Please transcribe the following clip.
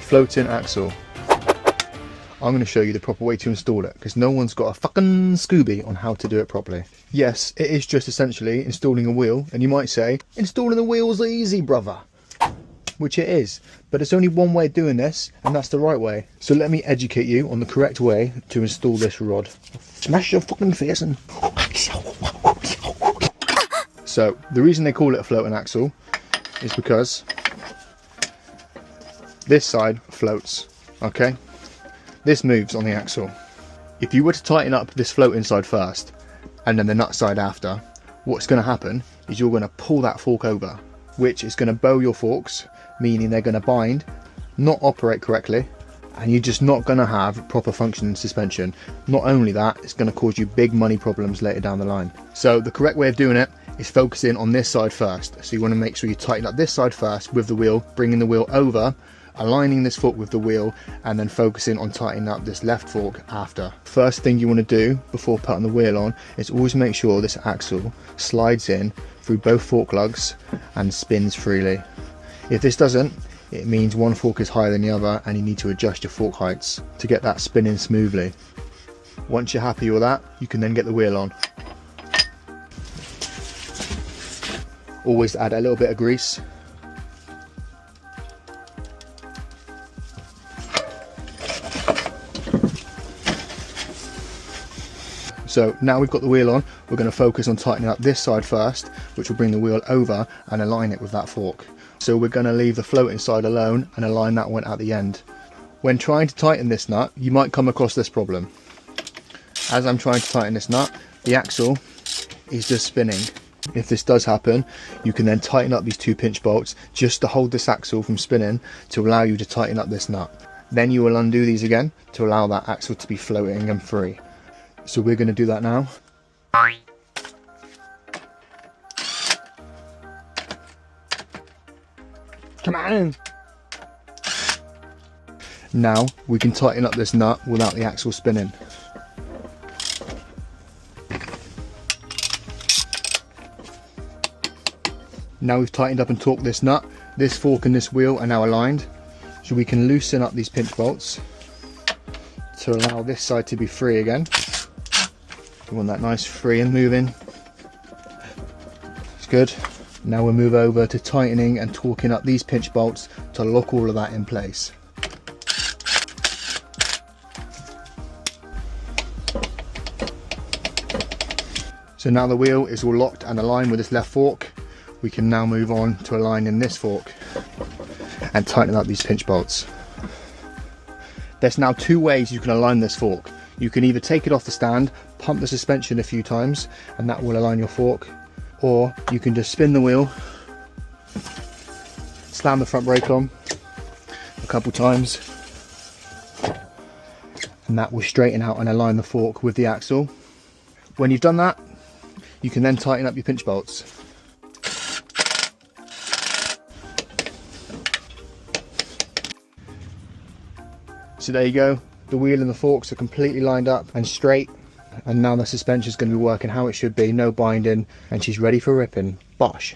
floating axle. I'm going to show you the proper way to install it, because no one's got a fucking Scooby on how to do it properly. Yes, it is just essentially installing a wheel, and you might say, installing the wheel's easy, brother. Which it is, but it's only one way of doing this, and that's the right way. So let me educate you on the correct way to install this rod. Smash your fucking face in. So the reason they call it a floating axle is because this side floats, okay? This moves on the axle. If you were to tighten up this floating side first and then the nut side after, what's going to happen is you're going to pull that fork over, which is going to bow your forks, meaning they're going to bind, not operate correctly, and you're just not going to have proper functioning suspension. Not only that, it's going to cause you big money problems later down the line. So the correct way of doing it is focusing on this side first. So you want to make sure you tighten up this side first with the wheel, bringing the wheel over, aligning this fork with the wheel, and then focusing on tightening up this left fork after. First thing you want to do before putting the wheel on is always make sure this axle slides in through both fork lugs and spins freely. If this doesn't, it means one fork is higher than the other and you need to adjust your fork heights to get that spinning smoothly. Once you're happy with that, you can then get the wheel on. Always add a little bit of grease. So now we've got the wheel on, we're going to focus on tightening up this side first, which will bring the wheel over and align it with that fork. So we're going to leave the floating side alone and align that one at the end. When trying to tighten this nut, you might come across this problem. As I'm trying to tighten this nut, the axle is just spinning. If this does happen, you can then tighten up these two pinch bolts just to hold this axle from spinning to allow you to tighten up this nut. Then you will undo these again to allow that axle to be floating and free. So we're going to do that now. Come on! Now we can tighten up this nut without the axle spinning. Now we've tightened up and torqued this nut, this fork and this wheel are now aligned, so we can loosen up these pinch bolts to allow this side to be free again. We want that nice free and moving. It's good. Now we'll move over to tightening and torquing up these pinch bolts to lock all of that in place. So now the wheel is all locked and aligned with this left fork, we can now move on to aligning this fork and tighten up these pinch bolts. There's now two ways you can align this fork. You can either take it off the stand, pump the suspension a few times, and that will align your fork, or you can just spin the wheel, slam the front brake on a couple times, and that will straighten out and align the fork with the axle. When you've done that, you can then tighten up your pinch bolts. So there you go, the wheel and the forks are completely lined up and straight, and now the suspension is going to be working how it should be, no binding, and she's ready for ripping. Bosh.